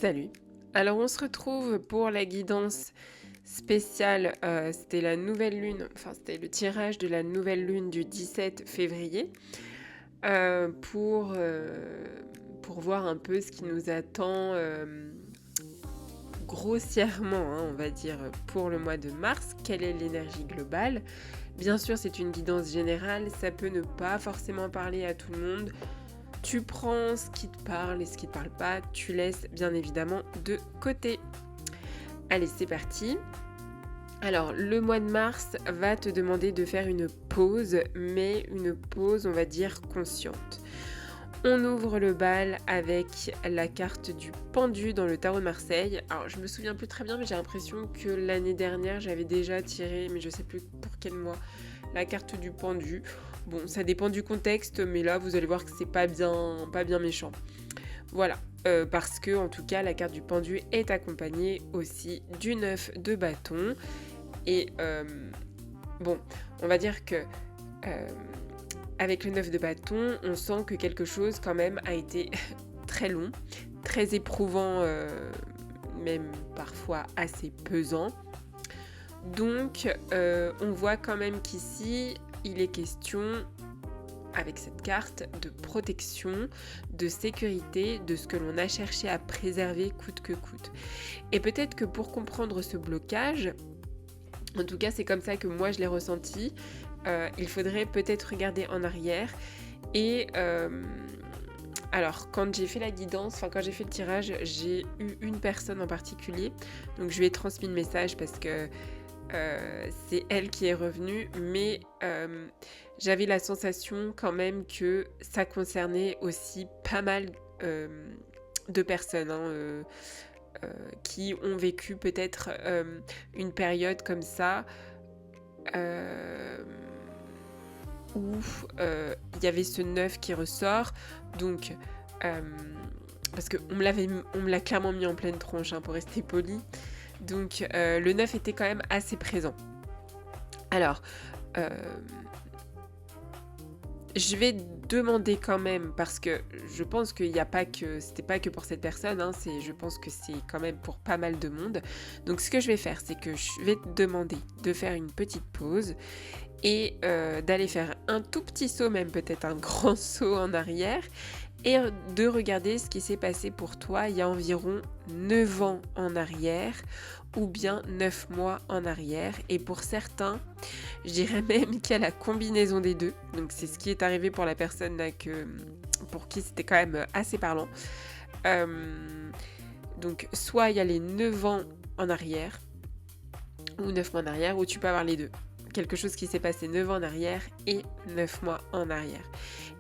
Salut. Alors on se retrouve pour la guidance spéciale, c'était la nouvelle lune, enfin c'était le tirage de la nouvelle lune du 17 février, heu, pour, heu, pour voir un peu ce qui nous attend, grossièrement, hein, on va dire, pour le mois de mars. Quelle est l'énergie globale? Bien sûr, c'est une guidance générale, ça peut ne pas forcément parler à tout le monde. Tu prends ce qui te parle et ce qui te parle pas, tu laisses bien évidemment de côté. Allez, c'est parti. Alors, le mois de mars va te demander de faire une pause, mais une pause, on va dire, consciente. On ouvre le bal avec la carte du pendu dans le tarot de Marseille. Alors, je me souviens plus très bien, mais j'ai l'impression que l'année dernière, j'avais déjà tiré, mais je sais plus pour quel mois, la carte du pendu. Bon, ça dépend du contexte, mais là, vous allez voir que c'est pas bien méchant. Voilà, parce que en tout cas, la carte du pendu est accompagnée aussi du 9 de bâton et bon, on va dire que, hem, avec le 9 de bâton, on sent que quelque chose quand même a été très long, très éprouvant, même parfois assez pesant. Donc on voit quand même qu'ici, il est question avec cette carte de protection, de sécurité, de ce que l'on a cherché à préserver coûte que coûte. Et peut-être que pour comprendre ce blocage, en tout cas c'est comme ça que moi je l'ai ressenti, il faudrait peut-être regarder en arrière et alors quand j'ai fait la guidance, enfin quand j'ai fait le tirage, j'ai eu une personne en particulier, donc je lui ai transmis le message parce que c'est elle qui est revenue, mais j'avais la sensation quand même que ça concernait aussi pas mal, de personnes, hein, qui ont vécu peut-être, une période comme ça, hem, où, il y avait ce 9 qui ressort. Donc, hem, parce on me l'a clairement mis en pleine tronche, hein, pour rester poli. Donc, le 9 était quand même assez présent. Alors, hem, je vais demander quand même parce que je pense qu'il y a pas que c'était pas que pour cette personne, hein, je pense que c'est quand même pour pas mal de monde. Donc ce que je vais faire, c'est que je vais te demander de faire une petite pause et d'aller faire un tout petit saut, même peut-être un grand saut en arrière et de regarder ce qui s'est passé pour toi il y a environ 9 ans en arrière ou bien 9 mois en arrière. Et pour certains, je dirais même qu'il y a la combinaison des 2. Donc c'est ce qui est arrivé pour la personne là pour qui c'était quand même assez parlant. Donc soit il y a les 9 ans en arrière ou 9 mois en arrière, ou tu peux avoir les 2. Quelque chose qui s'est passé 9 ans en arrière et 9 mois en arrière.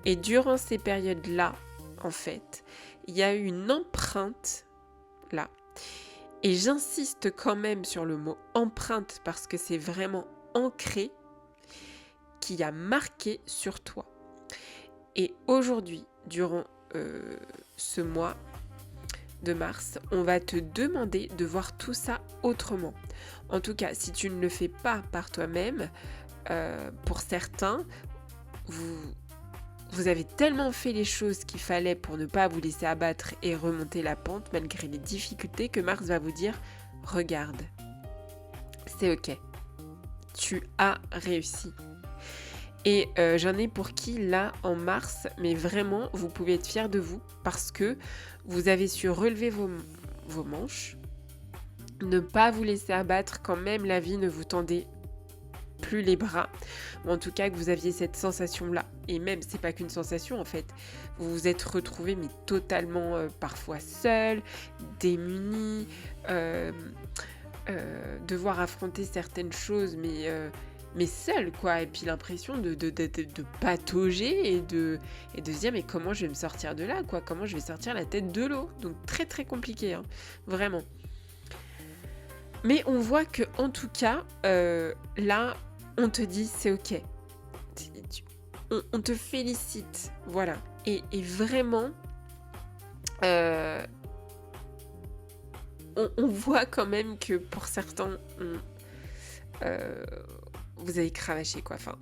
Et durant ces périodes-là, en fait, il y a eu une empreinte là. Et j'insiste quand même sur le mot empreinte parce que c'est vraiment ancré, qui a marqué sur toi. Et aujourd'hui, durant ce mois de mars, on va te demander de voir tout ça autrement. En tout cas, si tu ne le fais pas par toi-même, pour certains, vous vous avez tellement fait les choses qu'il fallait pour ne pas vous laisser abattre et remonter la pente malgré les difficultés que Mars va vous dire: «Regarde, c'est OK, tu as réussi». Et j'en ai pour qui là, en mars, mais vraiment, vous pouvez être fiers de vous parce que vous avez su relever vos manches, ne pas vous laisser abattre quand même la vie ne vous tendait plus les bras, ou en tout cas que vous aviez cette sensation-là. Et même, c'est pas qu'une sensation en fait, vous vous êtes retrouvés mais totalement, parfois seuls, démunis, devoir affronter certaines choses mais seul quoi, et puis l'impression de patauger et de se dire: «Mais comment je vais me sortir de là quoi? Comment je vais sortir la tête de l'eau?» Donc très, très compliqué, hein, vraiment. Mais on voit que en tout cas, là, on te dit: «C'est OK». Tu on te félicite, voilà, et vraiment, heu, on voit quand même que pour certains, heu, vous avez cravaché quoi, enfin,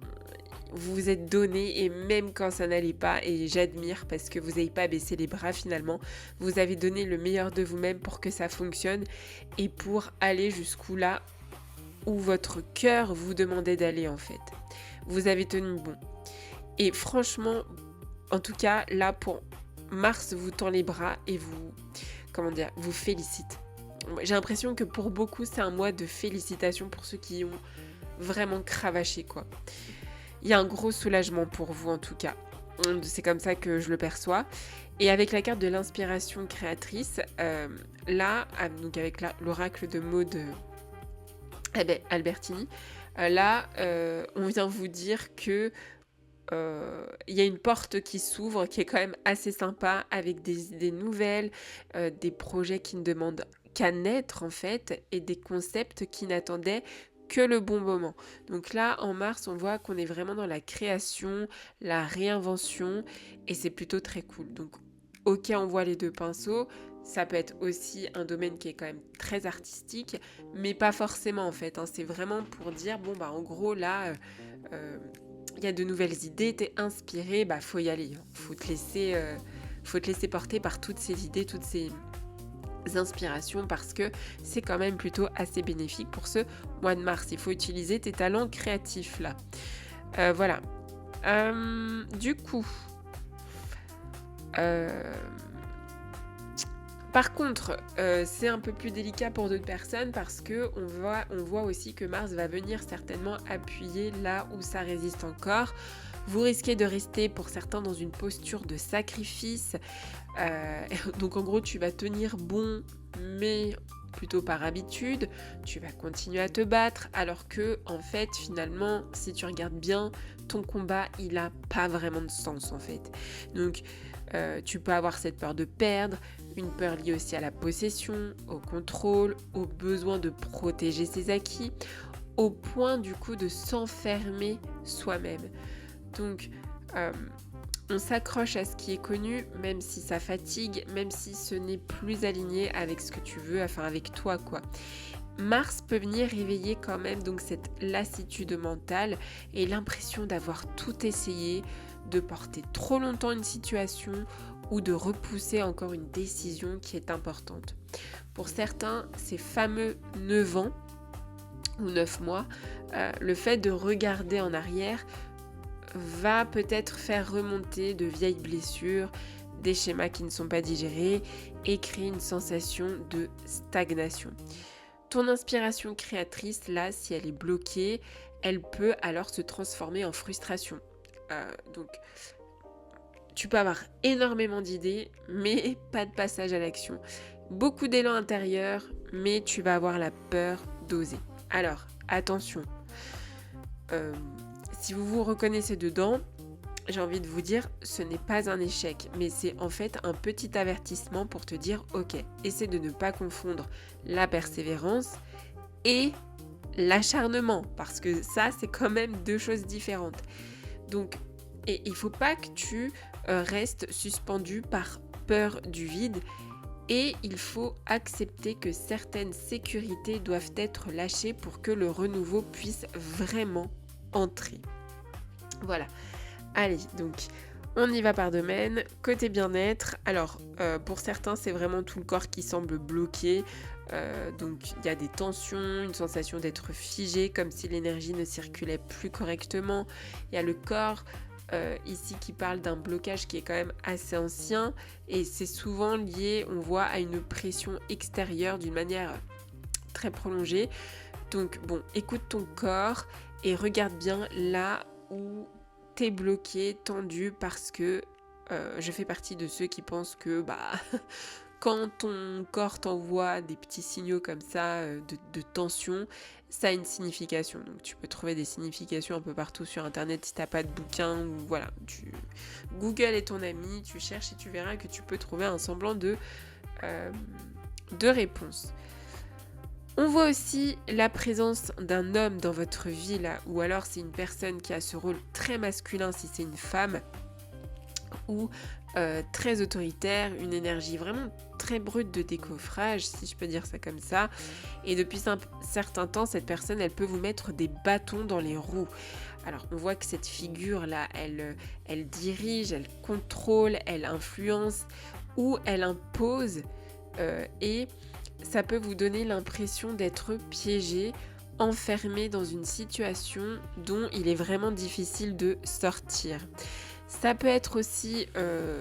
vous vous êtes donné et même quand ça n'allait pas, et j'admire parce que vous n'avez pas baissé les bras finalement, vous avez donné le meilleur de vous-même pour que ça fonctionne et pour aller jusqu'où là où votre cœur vous demandait d'aller en fait. Vous avez tenu bon. Et franchement, en tout cas, là pour Mars vous tend les bras et vous félicite. J'ai l'impression que pour beaucoup, c'est un mois de félicitations pour ceux qui ont vraiment cravaché quoi. Il y a un gros soulagement pour vous en tout cas. C'est comme ça que je le perçois. Et avec la carte de l'inspiration créatrice, donc avec l'oracle de Maud Albertini, on vient vous dire que il y a une porte qui s'ouvre qui est quand même assez sympa avec des idées nouvelles, des projets qui ne demandent qu'à naître en fait et des concepts qui n'attendaient que le bon moment. Donc là en mars on voit qu'on est vraiment dans la création, la réinvention et c'est plutôt très cool. Donc ok, on voit les deux pinceaux, ça peut être aussi un domaine qui est quand même très artistique mais pas forcément en fait, hein. C'est vraiment pour dire en gros là il y a de nouvelles idées, t'es inspiré, faut y aller. Faut te laisser porter par toutes ces idées, toutes ces inspirations parce que c'est quand même plutôt assez bénéfique pour ce mois de mars. Il faut utiliser tes talents créatifs là. Voilà. Du coup, par contre, c'est un peu plus délicat pour d'autres personnes parce que on voit aussi que Mars va venir certainement appuyer là où ça résiste encore. Vous risquez de rester pour certains dans une posture de sacrifice. Donc en gros, tu vas tenir bon, mais plutôt par habitude. Tu vas continuer à te battre alors que en fait, finalement, si tu regardes bien, ton combat, il a pas vraiment de sens en fait. Donc tu peux avoir cette peur de perdre, une peur liée aussi à la possession, au contrôle, au besoin de protéger ses acquis, au point du coup de s'enfermer soi-même. Donc on s'accroche à ce qui est connu, même si ça fatigue, même si ce n'est plus aligné avec ce que tu veux, enfin avec toi quoi. Mars peut venir réveiller quand même donc cette lassitude mentale et l'impression d'avoir tout essayé, de porter trop longtemps une situation ou de repousser encore une décision qui est importante. Pour certains, ces fameux 9 ans ou 9 mois, le fait de regarder en arrière va peut-être faire remonter de vieilles blessures, des schémas qui ne sont pas digérés et créer une sensation de stagnation. Ton inspiration créatrice, là, si elle est bloquée, elle peut alors se transformer en frustration. Donc, tu peux avoir énormément d'idées, mais pas de passage à l'action. Beaucoup d'élan intérieur, mais tu vas avoir la peur d'oser. Alors, attention. Si vous vous reconnaissez dedans, j'ai envie de vous dire, ce n'est pas un échec, mais c'est en fait un petit avertissement pour te dire, ok, essaie de ne pas confondre la persévérance et l'acharnement, parce que ça, c'est quand même deux choses différentes. Donc, et il ne faut pas que tu restes suspendu par peur du vide, et il faut accepter que certaines sécurités doivent être lâchées pour que le renouveau puisse vraiment entrer. Voilà. Allez, donc on y va par domaine. Côté bien-être, alors pour certains c'est vraiment tout le corps qui semble bloqué, donc il y a des tensions, une sensation d'être figé, comme si l'énergie ne circulait plus correctement. Il y a le corps ici qui parle d'un blocage qui est quand même assez ancien et c'est souvent lié, on voit, à une pression extérieure d'une manière très prolongée. Donc bon, écoute ton corps et regarde bien là où t'es bloqué, tendu, parce que je fais partie de ceux qui pensent que quand ton corps t'envoie des petits signaux comme ça de tension, ça a une signification. Donc tu peux trouver des significations un peu partout sur internet si t'as pas de bouquin ou voilà. Google est ton ami, tu cherches et tu verras que tu peux trouver un semblant de réponse. On voit aussi la présence d'un homme dans votre vie là, ou alors c'est une personne qui a ce rôle très masculin si c'est une femme, ou très autoritaire, une énergie vraiment très brute de décoffrage, si je peux dire ça comme ça. Et depuis un certain temps, cette personne, elle peut vous mettre des bâtons dans les roues. Alors, on voit que cette figure-là, elle dirige, elle contrôle, elle influence ou elle impose. Et ça peut vous donner l'impression d'être piégé, enfermé dans une situation dont il est vraiment difficile de sortir. Ça peut être aussi,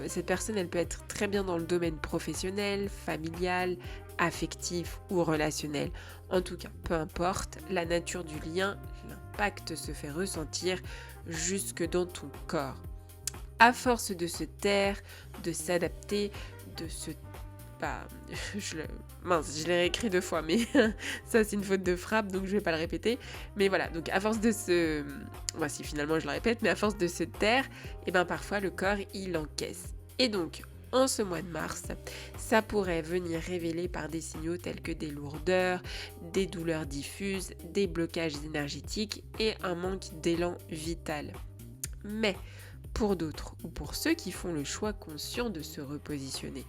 cette personne, elle peut être très bien dans le domaine professionnel, familial, affectif ou relationnel. En tout cas, peu importe, la nature du lien, l'impact se fait ressentir jusque dans ton corps. À force de se taire, de s'adapter, de se... Bah, je l'ai réécrit 2 fois, mais ça c'est une faute de frappe, donc je vais pas le répéter. Mais voilà, donc à force de se... si finalement je le répète, mais à force de se taire, et ben parfois le corps il encaisse. Et donc, en ce mois de mars, ça pourrait venir révéler par des signaux tels que des lourdeurs, des douleurs diffuses, des blocages énergétiques et un manque d'élan vital. Mais pour d'autres, ou pour ceux qui font le choix conscient de se repositionner,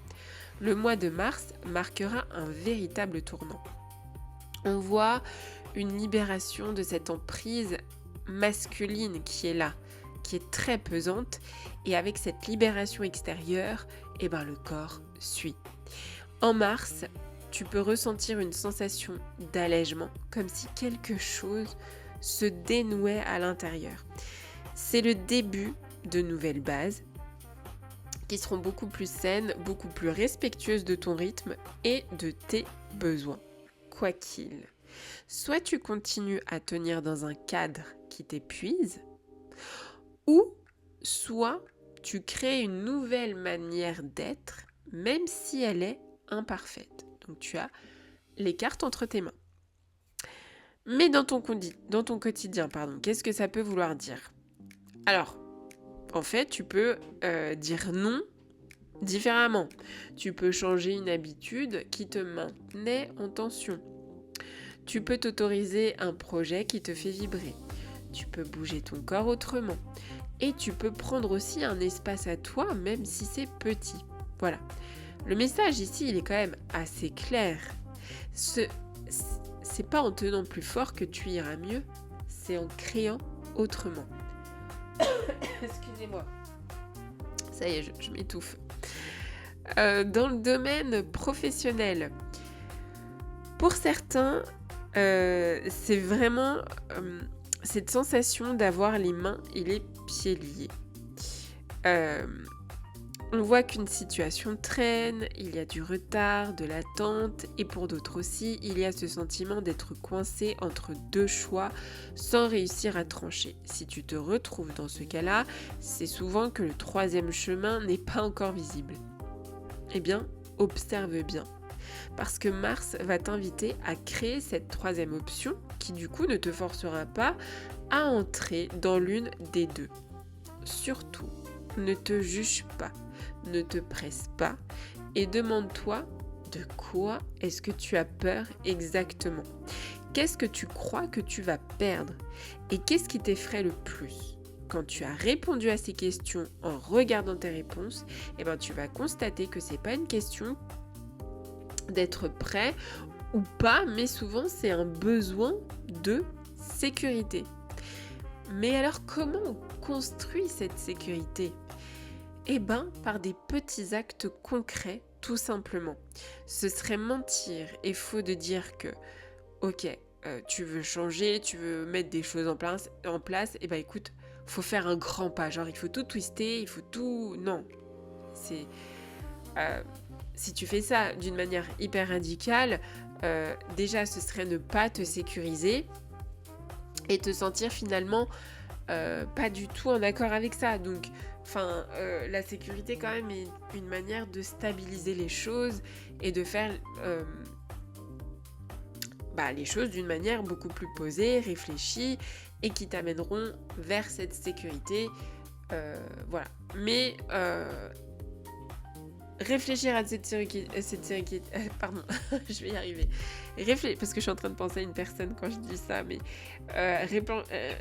le mois de mars marquera un véritable tournant. On voit une libération de cette emprise masculine qui est là, qui est très pesante, et avec cette libération extérieure, le corps suit. En mars, tu peux ressentir une sensation d'allègement, comme si quelque chose se dénouait à l'intérieur. C'est le début de nouvelles bases qui seront beaucoup plus saines, beaucoup plus respectueuses de ton rythme et de tes besoins. Quoi qu'il, soit tu continues à tenir dans un cadre qui t'épuise, ou soit tu crées une nouvelle manière d'être, même si elle est imparfaite. Donc tu as les cartes entre tes mains. Mais dans ton quotidien, qu'est-ce que ça peut vouloir dire ? Alors, en fait, tu peux dire non différemment. Tu peux changer une habitude qui te maintenait en tension. Tu peux t'autoriser un projet qui te fait vibrer. Tu peux bouger ton corps autrement. Et tu peux prendre aussi un espace à toi, même si c'est petit. Voilà. Le message ici, il est quand même assez clair. C'est pas en tenant plus fort que tu iras mieux, c'est en créant autrement. Excusez-moi. Ça y est, je m'étouffe. Dans le domaine professionnel, pour certains, c'est vraiment cette sensation d'avoir les mains et les pieds liés. On voit qu'une situation traîne, il y a du retard, de l'attente, et pour d'autres aussi, il y a ce sentiment d'être coincé entre 2 choix sans réussir à trancher. Si tu te retrouves dans ce cas-là, c'est souvent que le 3e chemin n'est pas encore visible. Eh bien, observe bien. Parce que Mars va t'inviter à créer cette 3e option qui du coup ne te forcera pas à entrer dans l'une des 2. Surtout, ne te juge pas, ne te presse pas et demande-toi de quoi est-ce que tu as peur exactement. Qu'est-ce que tu crois que tu vas perdre et qu'est-ce qui t'effraie le plus ? Quand tu as répondu à ces questions en regardant tes réponses, tu vas constater que c'est pas une question d'être prêt ou pas, mais souvent c'est un besoin de sécurité. Mais alors comment on construit cette sécurité ? Par des petits actes concrets, tout simplement. Ce serait mentir et faux de dire que, ok, tu veux changer, tu veux mettre des choses en place, écoute, faut faire un grand pas, genre il faut tout twister, il faut tout... Non, c'est... si tu fais ça d'une manière hyper radicale, déjà ce serait ne pas te sécuriser et te sentir finalement pas du tout en accord avec ça. Donc, la sécurité quand même est une manière de stabiliser les choses et de faire les choses d'une manière beaucoup plus posée, réfléchie et qui t'amèneront vers cette sécurité. Voilà. Mais réfléchir à cette sécurité... pardon, je vais y arriver. Parce que je suis en train de penser à une personne quand je dis ça, mais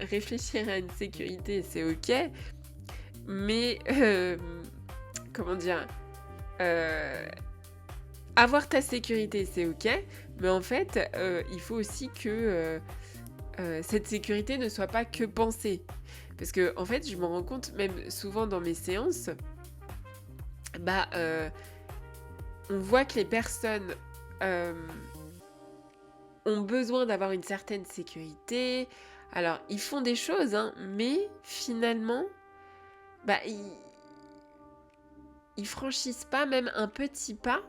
réfléchir à une sécurité, c'est ok. Mais comment dire, euh, avoir ta sécurité, c'est ok, mais en fait, il faut aussi que cette sécurité ne soit pas que pensée. Parce que, en fait, je m'en rends compte, même souvent dans mes séances, bah, on voit que les personnes euh, ont besoin d'avoir une certaine sécurité. Alors, ils font des choses, hein, mais finalement, bah, ils franchissent pas même un petit pas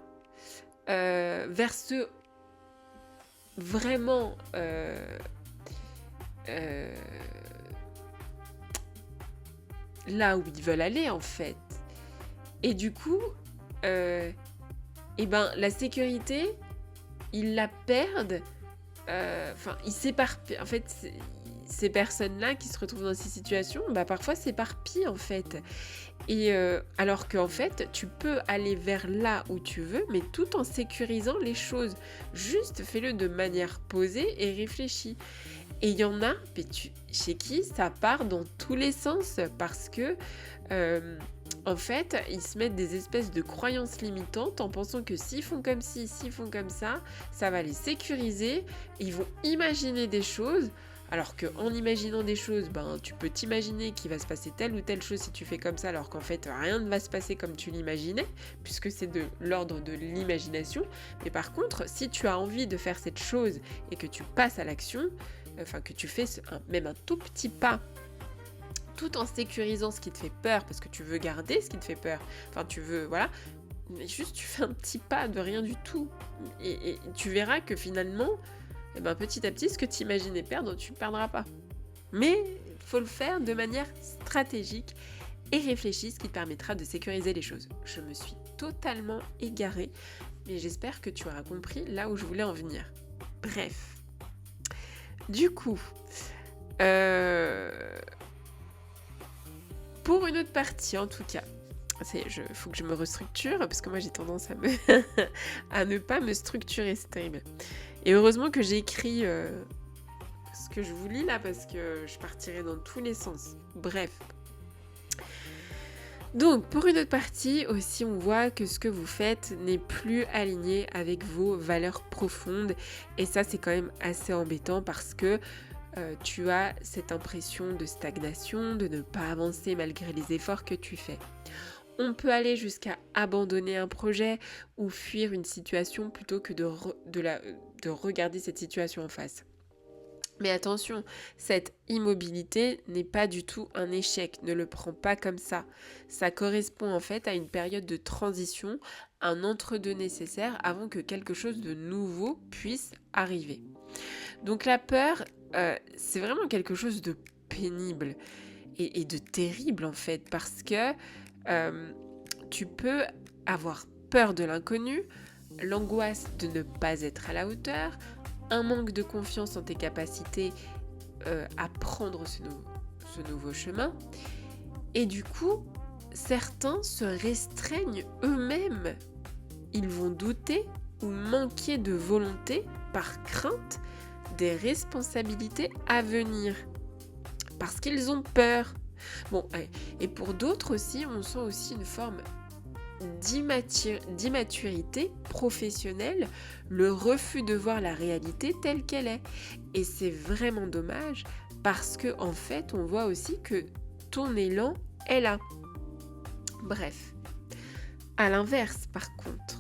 vers ce vraiment euh, là où ils veulent aller en fait. Et du coup, et ben la sécurité, ils la perdent. Enfin, ils s'éparpillent. En fait, ces personnes-là qui se retrouvent dans ces situations, bah parfois s'éparpillent en fait. Et alors qu'en fait, tu peux aller vers là où tu veux, mais tout en sécurisant les choses. Juste fais-le de manière posée et réfléchie. Et il y en a chez qui ça part dans tous les sens parce que, en fait, ils se mettent des espèces de croyances limitantes en pensant que s'ils font comme ci, s'ils font comme ça va les sécuriser. Et ils vont imaginer des choses. Alors qu'en imaginant des choses, ben, tu peux t'imaginer qu'il va se passer telle ou telle chose si tu fais comme ça, alors qu'en fait, rien ne va se passer comme tu l'imaginais, puisque c'est de l'ordre de l'imagination. Mais par contre, si tu as envie de faire cette chose et que tu passes à l'action, enfin que tu fais même un tout petit pas, tout en sécurisant ce qui te fait peur, parce que tu veux garder ce qui te fait peur, enfin tu veux, voilà, mais juste tu fais un petit pas de rien du tout. Et tu verras que finalement, et ben petit à petit, ce que tu imaginais perdre, tu ne perdras pas. Mais il faut le faire de manière stratégique et réfléchie, ce qui te permettra de sécuriser les choses. Je me suis totalement égarée, mais j'espère que tu auras compris là où je voulais en venir. Bref. Du coup, pour une autre partie en tout cas, faut que je me restructure, parce que moi j'ai tendance à, à ne pas me structurer, c'est terrible. Et heureusement que j'ai écrit ce que je vous lis là, parce que je partirais dans tous les sens. Bref. Donc, pour une autre partie aussi, on voit que ce que vous faites n'est plus aligné avec vos valeurs profondes. Et ça, c'est quand même assez embêtant parce que tu as cette impression de stagnation, de ne pas avancer malgré les efforts que tu fais. On peut aller jusqu'à abandonner un projet ou fuir une situation plutôt que de regarder cette situation en face. Mais attention, cette immobilité n'est pas du tout un échec, ne le prends pas comme ça. Ça correspond en fait à une période de transition, un entre-deux nécessaire avant que quelque chose de nouveau puisse arriver. Donc la peur, c'est vraiment quelque chose de pénible et de terrible en fait, parce que tu peux avoir peur de l'inconnu, l'angoisse de ne pas être à la hauteur, un manque de confiance en tes capacités à prendre ce nouveau chemin. Et du coup, certains se restreignent eux-mêmes. Ils vont douter ou manquer de volonté par crainte des responsabilités à venir. Parce qu'ils ont peur. Bon, et pour d'autres aussi, on sent aussi une forme d'immaturité professionnelle, le refus de voir la réalité telle qu'elle est. Et c'est vraiment dommage parce que en fait, on voit aussi que ton élan est là. Bref. À l'inverse, par contre,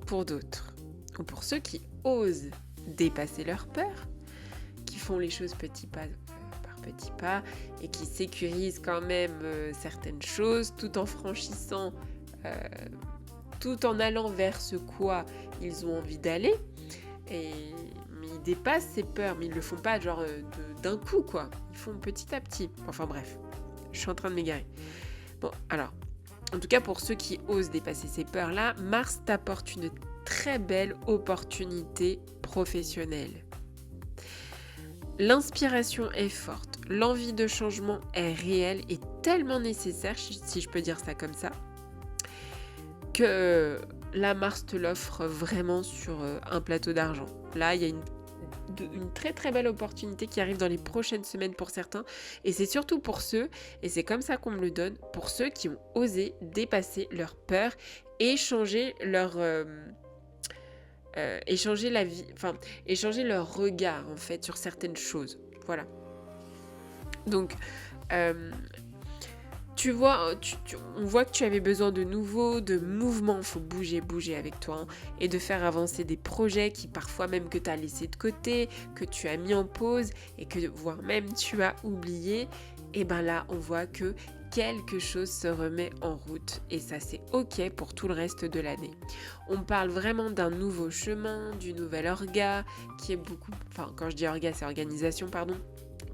pour d'autres, ou pour ceux qui osent dépasser leur peur, qui font les choses petit pas par petit pas et qui sécurisent quand même certaines choses tout en franchissant tout en allant vers ce quoi ils ont envie d'aller. Mais ils dépassent ces peurs, mais ils le font pas genre d'un coup quoi. Ils font petit à petit. Enfin bref, je suis en train de m'égarer. Bon, alors, en tout cas pour ceux qui osent dépasser ces peurs-là, Mars t'apporte une très belle opportunité professionnelle. L'inspiration est forte, l'envie de changement est réelle et tellement nécessaire, si je peux dire ça comme ça, que la Mars te l'offre vraiment sur un plateau d'argent. Là, il y a une une très très belle opportunité qui arrive dans les prochaines semaines pour certains. Et c'est surtout pour ceux, et c'est comme ça qu'on me le donne, pour ceux qui ont osé dépasser leur peur et changer échanger leur regard en fait sur certaines choses. Voilà. Donc, euh, tu vois, on voit que tu avais besoin de mouvements, il faut bouger avec toi, hein, et de faire avancer des projets qui parfois même que tu as laissé de côté, que tu as mis en pause et que voire même tu as oublié. Et ben là, on voit que quelque chose se remet en route et ça c'est ok pour tout le reste de l'année. On parle vraiment d'un nouveau chemin, du nouvel orga qui est beaucoup, enfin quand je dis orga c'est organisation pardon,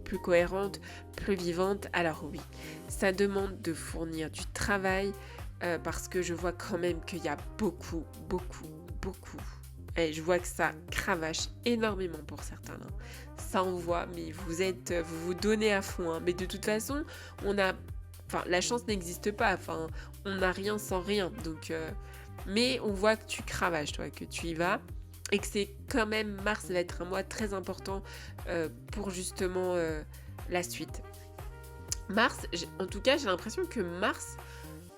plus cohérente, plus vivante. Alors oui, ça demande de fournir du travail parce que je vois quand même qu'il y a beaucoup. Et je vois que ça cravache énormément pour certains. Hein. Ça envoie, mais vous vous donnez à fond. Hein. Mais de toute façon, la chance n'existe pas. Enfin, on n'a rien sans rien. Donc, mais on voit que tu cravaches, toi, que tu y vas. Et que c'est quand même, mars va être un mois très important pour justement la suite. Mars, en tout cas, j'ai l'impression que mars,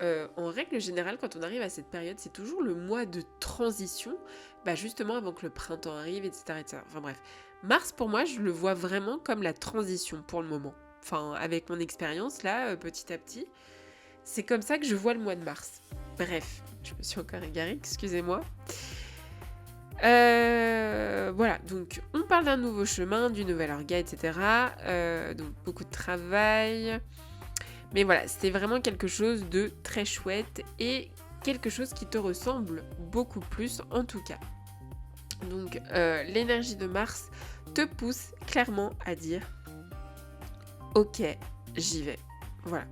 en règle générale, quand on arrive à cette période, c'est toujours le mois de transition, justement avant que le printemps arrive, etc., etc. Enfin bref, mars pour moi, je le vois vraiment comme la transition pour le moment. Enfin, avec mon expérience là, petit à petit, c'est comme ça que je vois le mois de mars. Bref, je me suis encore égarée, excusez-moi. Voilà, donc on parle d'un nouveau chemin, du nouvel orga, etc. Donc beaucoup de travail. Mais voilà, c'est vraiment quelque chose de très chouette et quelque chose qui te ressemble beaucoup plus en tout cas. Donc l'énergie de Mars te pousse clairement à dire « Ok, j'y vais ». Voilà.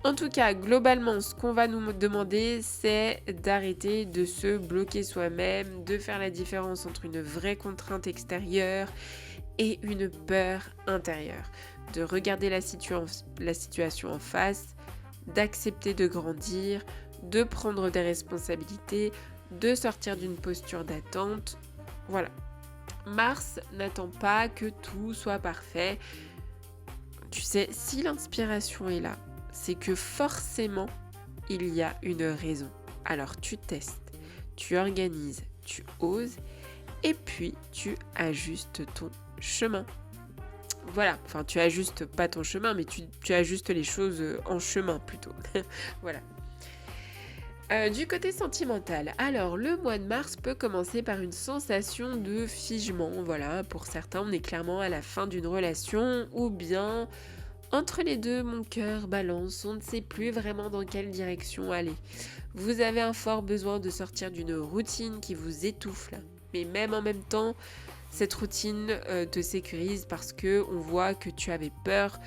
En tout cas, globalement, ce qu'on va nous demander, c'est d'arrêter de se bloquer soi-même, de faire la différence entre une vraie contrainte extérieure et une peur intérieure, de regarder la situation en face, d'accepter de grandir, de prendre des responsabilités, de sortir d'une posture d'attente. Voilà. Mars n'attend pas que tout soit parfait. Tu sais, si l'inspiration est là, c'est que forcément, il y a une raison. Alors tu testes, tu organises, tu oses, et puis tu ajustes ton chemin. Voilà, enfin tu ajustes pas ton chemin, mais tu ajustes les choses en chemin plutôt. Voilà. Du côté sentimental, alors le mois de mars peut commencer par une sensation de figement. Voilà, pour certains, on est clairement à la fin d'une relation ou bien entre les deux, mon cœur balance, on ne sait plus vraiment dans quelle direction aller. Vous avez un fort besoin de sortir d'une routine qui vous étouffe là. Mais même en même temps, cette routine te sécurise parce que on voit que tu avais peur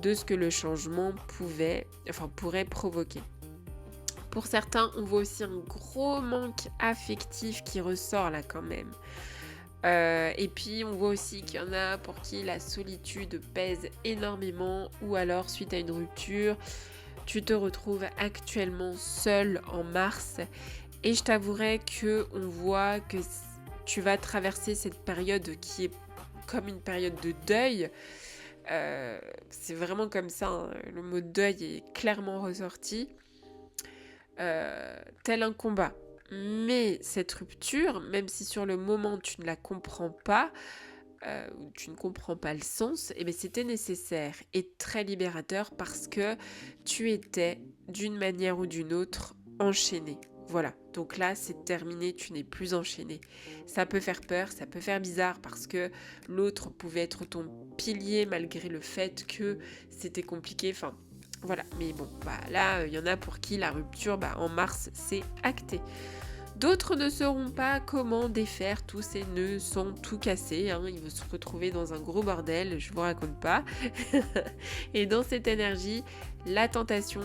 de ce que le changement pourrait provoquer. Pour certains, on voit aussi un gros manque affectif qui ressort là quand même. Et puis on voit aussi qu'il y en a pour qui la solitude pèse énormément ou alors suite à une rupture, tu te retrouves actuellement seul en mars et je t'avouerai que on voit que tu vas traverser cette période qui est comme une période de deuil. C'est vraiment comme ça, hein. Le mot deuil est clairement ressorti. Tel un combat. Mais cette rupture, même si sur le moment tu ne la comprends pas, ou tu ne comprends pas le sens, c'était nécessaire et très libérateur parce que tu étais d'une manière ou d'une autre enchaîné. Voilà, donc là c'est terminé, tu n'es plus enchaîné. Ça peut faire peur, ça peut faire bizarre parce que l'autre pouvait être ton pilier malgré le fait que c'était compliqué, enfin voilà. Mais bon, là il y en a pour qui la rupture en mars c'est acté. D'autres ne sauront pas comment défaire tous ces nœuds sans tout casser. Ils vont se retrouver dans un gros bordel, je vous raconte pas. Et dans cette énergie, la tentation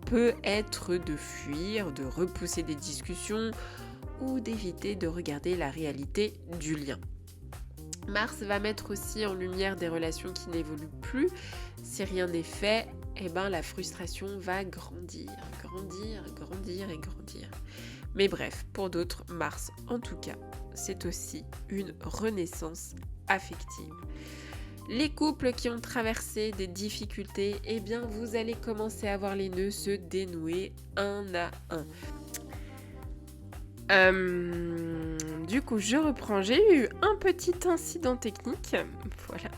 peut être de fuir, de repousser des discussions ou d'éviter de regarder la réalité du lien. Mars va mettre aussi en lumière des relations qui n'évoluent plus. Si rien n'est fait, la frustration va grandir. Mais bref, pour d'autres, Mars, en tout cas, c'est aussi une renaissance affective. Les couples qui ont traversé des difficultés, eh bien vous allez commencer à voir les nœuds se dénouer un à un. Du coup, je reprends. J'ai eu un petit incident technique. Voilà.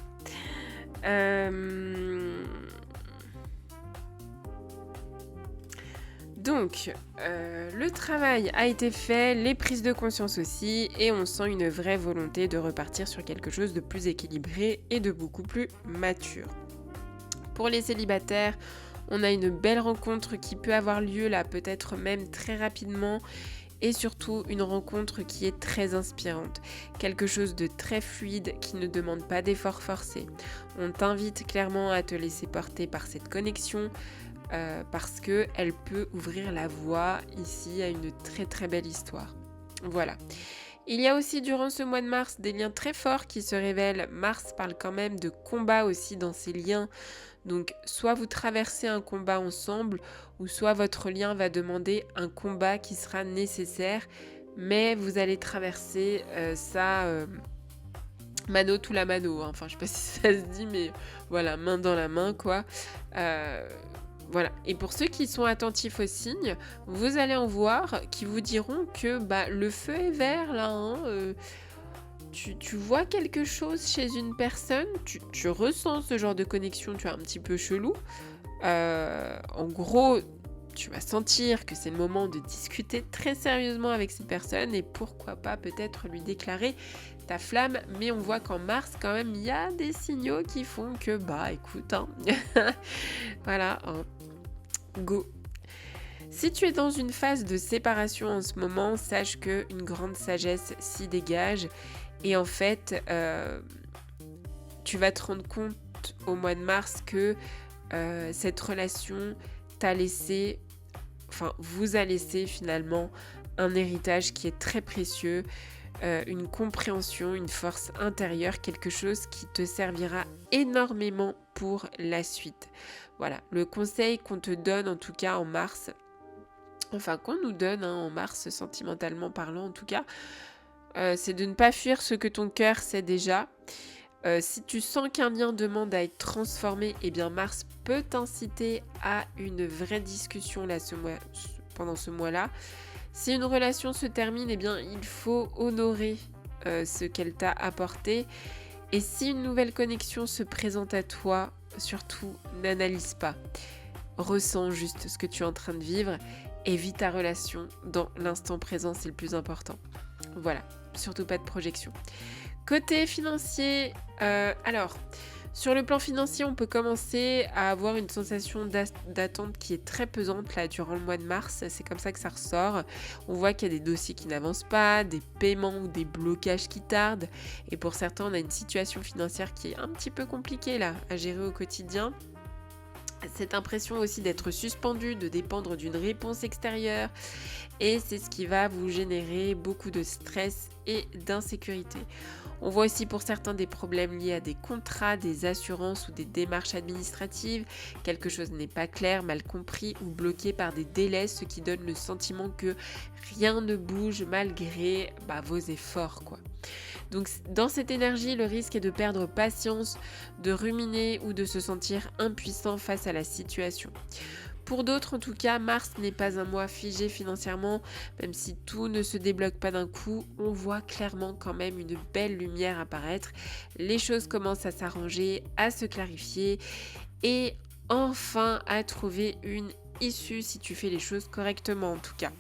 Donc, le travail a été fait, les prises de conscience aussi, et on sent une vraie volonté de repartir sur quelque chose de plus équilibré et de beaucoup plus mature. Pour les célibataires, on a une belle rencontre qui peut avoir lieu là, peut-être même très rapidement, et surtout une rencontre qui est très inspirante. Quelque chose de très fluide qui ne demande pas d'effort forcé. On t'invite clairement à te laisser porter par cette connexion, parce qu'elle peut ouvrir la voie ici à une très très belle histoire. Voilà. Il y a aussi durant ce mois de mars des liens très forts qui se révèlent. Mars parle quand même de combat aussi dans ces liens. Donc soit vous traversez un combat ensemble, ou soit votre lien va demander un combat qui sera nécessaire, mais vous allez traverser ça mano tout la mano. Hein. Enfin, je sais pas si ça se dit, mais voilà, main dans la main, quoi. Voilà. Et pour ceux qui sont attentifs aux signes, vous allez en voir qui vous diront que le feu est vert là. Hein, tu vois quelque chose chez une personne, tu ressens ce genre de connexion, tu es un petit peu chelou. En gros, tu vas sentir que c'est le moment de discuter très sérieusement avec cette personne et pourquoi pas peut-être lui déclarer ta flamme. Mais on voit qu'en mars, quand même, il y a des signaux qui font que, écoute, hein. Voilà, hein. Go. Si tu es dans une phase de séparation en ce moment, sache qu'une grande sagesse s'y dégage. Et en fait, tu vas te rendre compte au mois de mars que cette relation vous a laissé finalement un héritage qui est très précieux, une compréhension, une force intérieure, quelque chose qui te servira énormément pour la suite. Voilà, le conseil qu'on te donne en tout cas en mars, qu'on nous donne en mars sentimentalement parlant en tout cas, c'est de ne pas fuir ce que ton cœur sait déjà. Si tu sens qu'un lien demande à être transformé, eh bien Mars peut t'inciter à une vraie discussion là, pendant ce mois-là. Si une relation se termine, eh bien il faut honorer ce qu'elle t'a apporté. Et si une nouvelle connexion se présente à toi, surtout n'analyse pas. Ressens juste ce que tu es en train de vivre et vis ta relation dans l'instant présent, c'est le plus important. Voilà, surtout pas de projection. Côté financier, sur le plan financier, on peut commencer à avoir une sensation d'attente qui est très pesante là durant le mois de mars. C'est comme ça que ça ressort. On voit qu'il y a des dossiers qui n'avancent pas, des paiements ou des blocages qui tardent. Et pour certains, on a une situation financière qui est un petit peu compliquée là à gérer au quotidien. Cette impression aussi d'être suspendu, de dépendre d'une réponse extérieure. Et c'est ce qui va vous générer beaucoup de stress et d'insécurité. On voit aussi pour certains des problèmes liés à des contrats, des assurances ou des démarches administratives. Quelque chose n'est pas clair, mal compris ou bloqué par des délais, ce qui donne le sentiment que rien ne bouge malgré vos efforts, quoi. Donc dans cette énergie, le risque est de perdre patience, de ruminer ou de se sentir impuissant face à la situation. Pour d'autres, en tout cas, mars n'est pas un mois figé financièrement, même si tout ne se débloque pas d'un coup, on voit clairement quand même une belle lumière apparaître. Les choses commencent à s'arranger, à se clarifier et enfin à trouver une issue si tu fais les choses correctement en tout cas.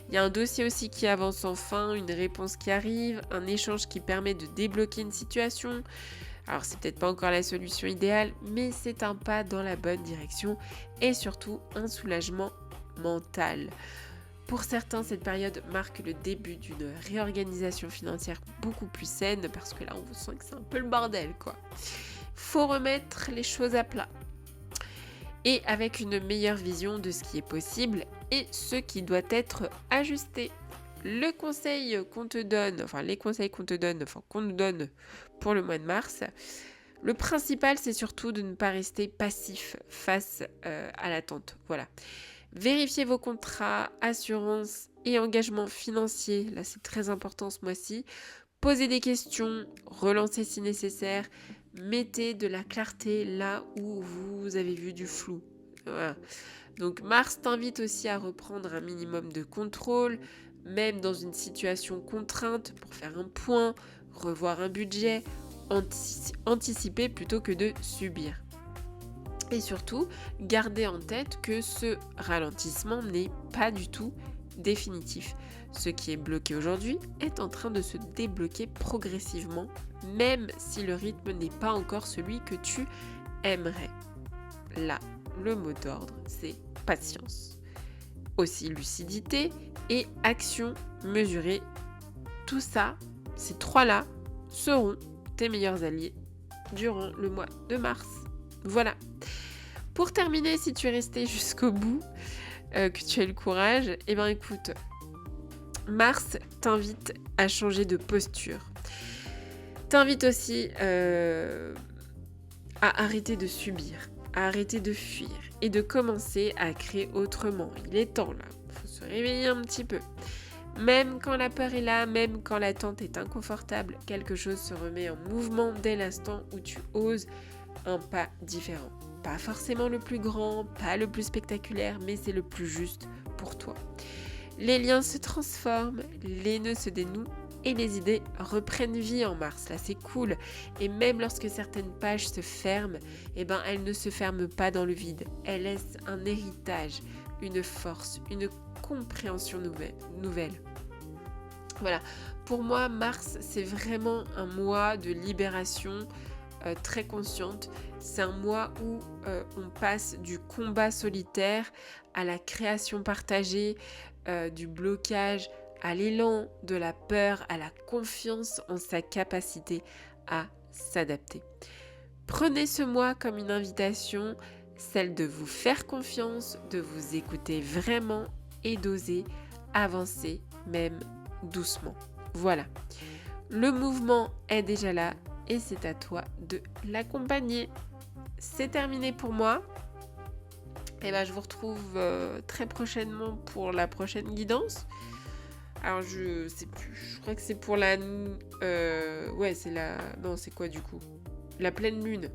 Il y a un dossier aussi qui avance enfin, une réponse qui arrive, un échange qui permet de débloquer une situation. Alors c'est peut-être pas encore la solution idéale, mais c'est un pas dans la bonne direction et surtout un soulagement mental. Pour certains, cette période marque le début d'une réorganisation financière beaucoup plus saine parce que là on sent que c'est un peu le bordel quoi. Faut remettre les choses à plat. Et avec une meilleure vision de ce qui est possible et ce qui doit être ajusté. Les conseils qu'on nous donne pour le mois de mars, le principal c'est surtout de ne pas rester passif face à l'attente. Voilà. Vérifiez vos contrats, assurances et engagements financiers, là c'est très important ce mois-ci, Posez des questions, relancez si nécessaire, mettez de la clarté là où vous avez vu du flou. Voilà. Donc Mars t'invite aussi à reprendre un minimum de contrôle, même dans une situation contrainte pour faire un point, revoir un budget, anticiper plutôt que de subir. Et surtout, gardez en tête que ce ralentissement n'est pas du tout définitif. Ce qui est bloqué aujourd'hui est en train de se débloquer progressivement, même si le rythme n'est pas encore celui que tu aimerais. Là, le mot d'ordre, c'est patience. Aussi lucidité et action mesurée. Tout ça, ces trois-là, seront tes meilleurs alliés durant le mois de mars. Voilà. Pour terminer, si tu es resté jusqu'au bout, que tu as le courage, eh bien écoute, Mars t'invite à changer de posture. T'invite aussi à arrêter de subir, à arrêter de fuir et de commencer à créer autrement. Il est temps là, il faut se réveiller un petit peu. Même quand la peur est là, même quand l'attente est inconfortable, quelque chose se remet en mouvement dès l'instant où tu oses un pas différent. Pas forcément le plus grand, pas le plus spectaculaire, mais c'est le plus juste pour toi. Les liens se transforment, les nœuds se dénouent et les idées reprennent vie en mars. Là, c'est cool. Et même lorsque certaines pages se ferment, eh ben, elles ne se ferment pas dans le vide. Elles laissent un héritage, une force, une compréhension nouvelle. Voilà. Pour moi, mars, c'est vraiment un mois de libération très consciente. C'est un mois où on passe du combat solitaire à la création partagée, du blocage à l'élan, de la peur, à la confiance en sa capacité à s'adapter. Prenez ce mois comme une invitation, celle de vous faire confiance, de vous écouter vraiment et d'oser avancer, même doucement. Voilà. Le mouvement est déjà là et c'est à toi de l'accompagner. C'est terminé pour moi. Et ben, je vous retrouve très prochainement pour la prochaine guidance. Alors je sais plus, je crois que c'est pour la... ouais, c'est la... Non, c'est quoi du coup ? La pleine lune.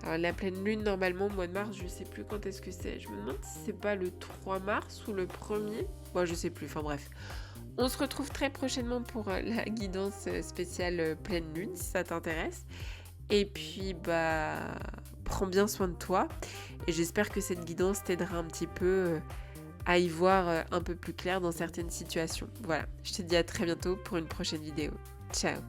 Alors la pleine lune, normalement, au mois de mars, je sais plus quand est-ce que c'est. Je me demande si c'est pas le 3 mars ou le 1er. Moi, je sais plus, enfin bref. On se retrouve très prochainement pour la guidance spéciale pleine lune, si ça t'intéresse. Et puis, bah, prends bien soin de toi. Et j'espère que cette guidance t'aidera un petit peu à y voir un peu plus clair dans certaines situations. Voilà, je te dis à très bientôt pour une prochaine vidéo. Ciao!